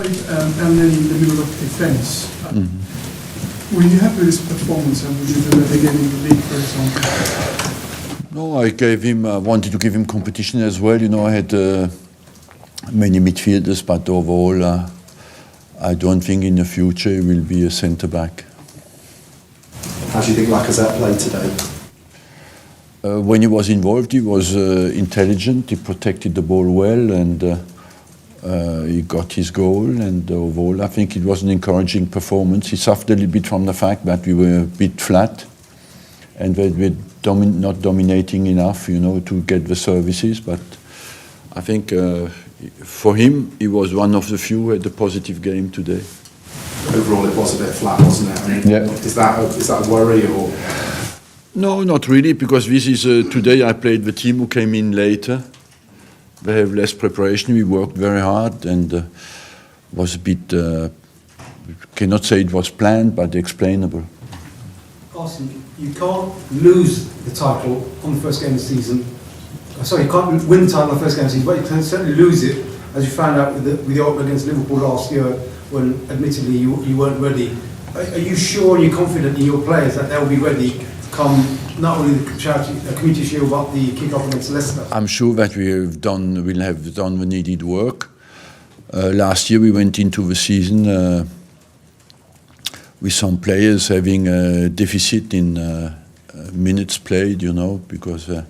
played down in the middle of defence. Were you happy with his performance, and would you do that again in the league, for example? No, I wanted to give him competition as well. You know, I had many midfielders, but overall, I don't think in the future he will be a centre-back. How do you think Lacazette played today? When he was involved, he was intelligent, he protected the ball well, and he got his goal. And overall, I think it was an encouraging performance. He suffered a little bit from the fact that we were a bit flat and that we were not dominating enough, you know, to get the services. But I think for him, he was one of the few who had a positive game today. Overall, it was a bit flat, wasn't it? I mean, yeah. Is that a worry or? No, not really, because this is today I played the team who came in later. They have less preparation. We worked very hard and was a bit. Cannot say it was planned, but explainable. Arsene, you can't lose the title on the first game of the season. Sorry, you can't win the title on the first game of the season, but you can certainly lose it, as you found out with the opener against Liverpool last year, when admittedly you weren't ready. Are you sure and you're confident in your players that they'll be ready come not only the Community Shield but the kick-off against Leicester? I'm sure that will have done the needed work. Last year we went into the season with some players having a deficit in minutes played, you know, because we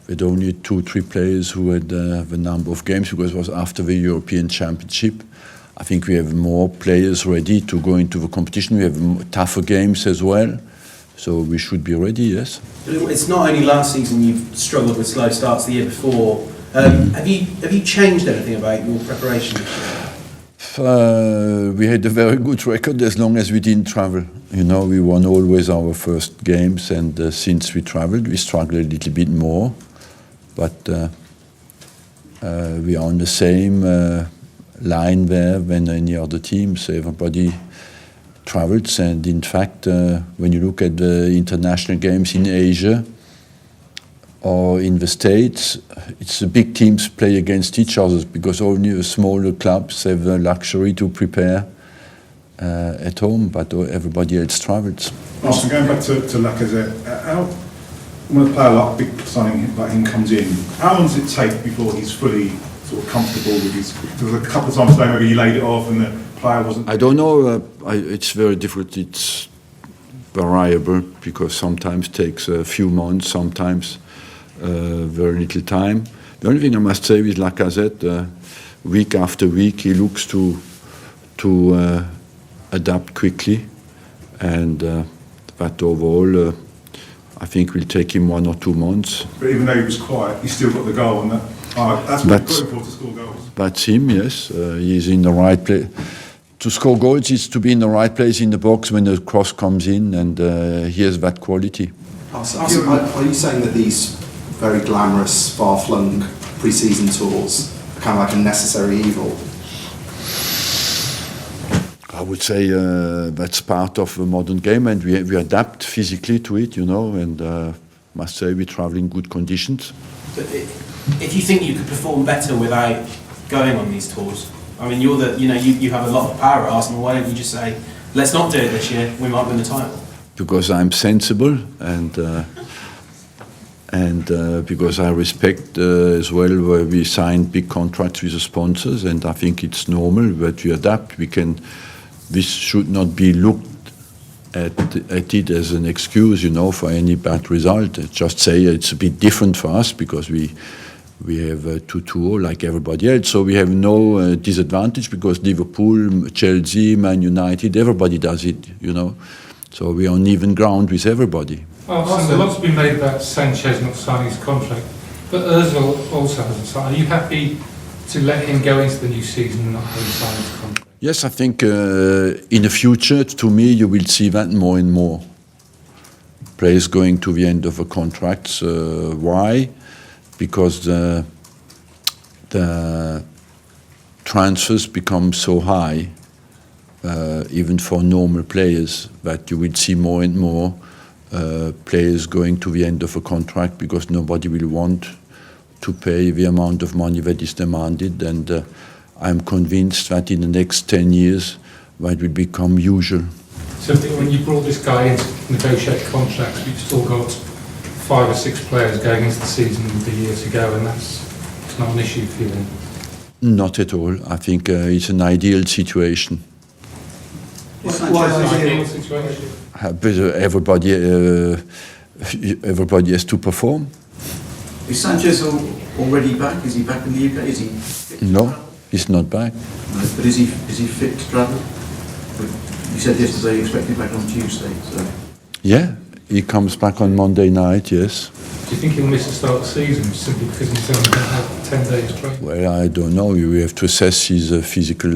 had only 2-3 players who had the number of games, because it was after the European Championship. I think we have more players ready to go into the competition. We have tougher games as well, so we should be ready, yes. It's not only last season you've struggled with slow starts, the year before. Have you changed anything about your preparation? We had a very good record as long as we didn't travel. You know, we won always our first games, and since we traveled, we struggled a little bit more. But we are on the same line there than any other teams. Everybody travels, and in fact, when you look at the international games in Asia or in the States, it's the big teams play against each other, because only the smaller clubs have the luxury to prepare at home, but everybody else travels. Arsene, going back to Lacazette, when a player like big signing like him comes in, how long does it take before he's fully sort of comfortable with his? There was a couple of times today maybe he laid it off and the player wasn't. I don't know. It's very difficult. It's variable, because sometimes it takes a few months, sometimes very little time. The only thing I must say with Lacazette, week after week, he looks to adapt quickly, and that overall, I think will take him 1 or 2 months. But even though he was quiet, he still got the goal, and that's what he's looking for, to score goals. That's him, yes. He's in the right place. To score goals is to be in the right place in the box when the cross comes in, and he has that quality. Arsene, are you saying that these very glamorous, far-flung pre-season tours are kind of like a necessary evil? I would say that's part of the modern game, and we adapt physically to it, you know, and must say we travel in good conditions. But if you think you could perform better without going on these tours, I mean, you have a lot of power at Arsenal. Why don't you just say, let's not do it this year, we might win the title? Because I'm sensible, and because I respect as well where we sign big contracts with the sponsors, and I think it's normal that we adapt. This should not be looked at it as an excuse, you know, for any bad result. Just say it's a bit different for us because we have to tour like everybody else, so we have no disadvantage, because Liverpool, Chelsea, Man United, everybody does it, you know. So we're on even ground with everybody. Arsene, a lot's been made about Sanchez not signing his contract, but Ozil also hasn't signed. Are you happy to let him go into the new season and not have him sign his contract? Yes, I think in the future, to me, you will see that more and more. Players going to the end of a contract. Why? Because the transfers become so high, even for normal players, that you will see more and more players going to the end of a contract, because nobody will want to pay the amount of money that is demanded. And I'm convinced that in the next 10 years, that will become usual. So when you brought this guy in to negotiate contracts, you've still got 5 or 6 players going into the season with a year to go, and it's not an issue for you then? Not at all. I think it's an ideal situation. Why is it Ideal situation. But everybody has to perform. Is Sanchez already back? Is he back in the UK? Is he fit to No, travel? he's not back. No, but is he fit to travel? But you said yesterday you expect him back on Tuesday. So Yeah, he comes back on Monday night, yes. Do you think he'll miss the start of the season simply because he's only going to have 10 days training? Well, I don't know. We have to assess his physical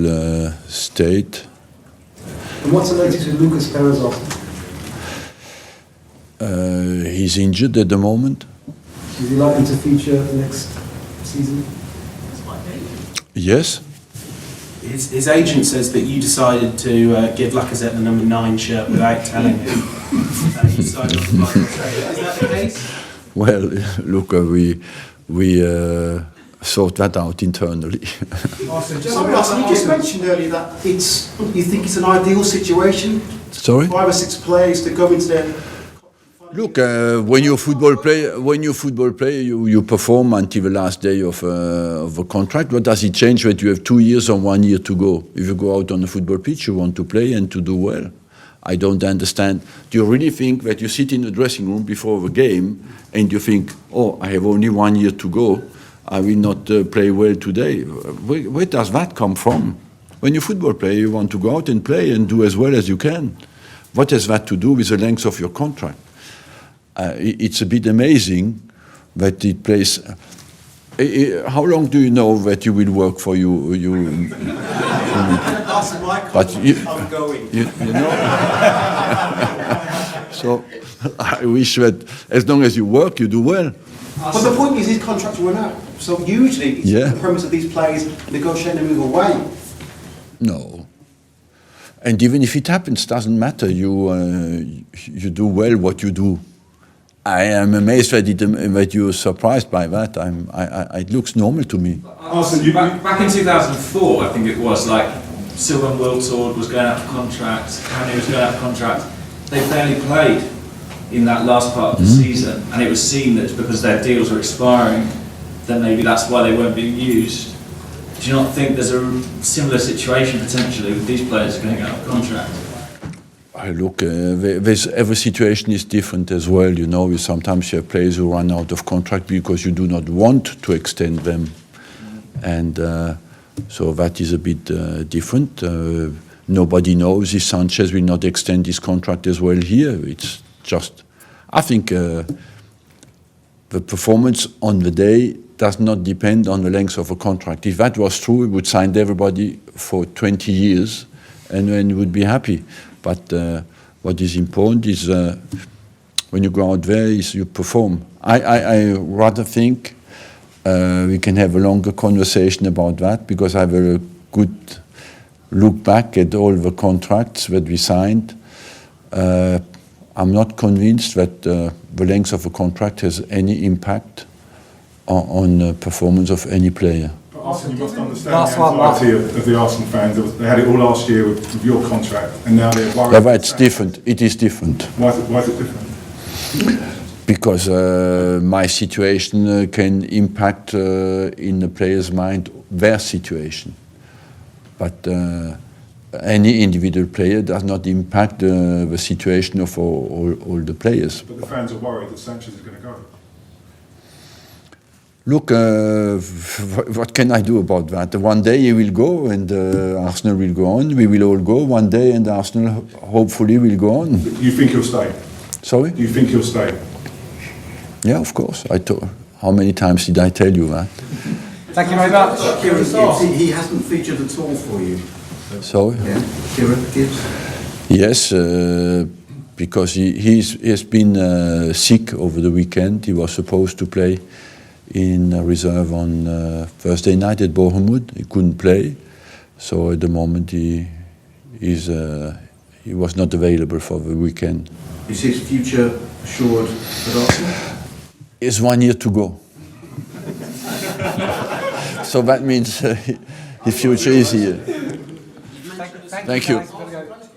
state. And what's the latest with Lucas Perez off? He's injured at the moment. Is he likely to feature next season? Yes. His agent says that you decided to give Lacazette the number 9 shirt without telling him. You decided on the Is that the case? Well, look, we sort that out internally. Arsene, you just mentioned earlier that you think it's an ideal situation. Sorry? 5 or 6 players to go into their. Look, when you're a football player, you perform until the last day of a contract. What does it change when you have 2 years or 1 year to go? If you go out on the football pitch, you want to play and to do well. I don't understand. Do you really think that you sit in the dressing room before the game and you think, oh, I have only 1 year to go, I will not play well today? Where does that come from? When you're a football player, you want to go out and play and do as well as you can. What has that to do with the length of your contract? It's a bit amazing that it plays. How long do you know that you will work for you? But I'm going. you know. So I wish that as long as you work, you do well. But the point is, his contracts run out. So usually, it's Yeah. the premise of these players negotiating a move away. No. And even if it happens, doesn't matter. You do well what you do. I am amazed that you're surprised by that. It looks normal to me. Arsene, Back in 2004, I think it was, like, Silva and Wiltord was going out of contract, Kane was going out of contract. They barely played in that last part of the season, and it was seen that because their deals were expiring, then maybe that's why they weren't being used. Do you not think there's a similar situation potentially with these players going out of contract? Look, every situation is different as well. You know, sometimes you have players who run out of contract because you do not want to extend them. And so that is a bit different. Nobody knows if Sanchez will not extend his contract as well here. It's just, I think the performance on the day does not depend on the length of a contract. If that was true, we would sign everybody for 20 years and then we would be happy. But what is important is when you go out there, is you perform. I rather think we can have a longer conversation about that because I have a good look back at all the contracts that we signed. I'm not convinced that the length of a contract has any impact on the performance of any player. Arsene, you must understand the anxiety of the Arsenal fans. They had it all last year with your contract, and now they're worried. Yeah, it's different. It is different. Why is it different? Because my situation can impact in the player's mind their situation. But any individual player does not impact the situation of all the players. But the fans are worried that Sanchez is going to go. Look, what can I do about that? One day he will go and Arsenal will go on. We will all go one day and Arsenal hopefully will go on. You think he'll stay? Sorry? You think he'll stay? Yeah, of course. How many times did I tell you that? Thank you very much. Kieran, he hasn't featured at all for you. Sorry? Yeah. Kieran Gibbs. Yes, because he has been sick over the weekend. He was supposed to play in reserve on Thursday night at Bournemouth. He couldn't play, so at the moment he was not available for the weekend. Is his future assured at Arsenal? It's 1 year to go. So that means his future is here. Thank Thank you. guys. Gotta go.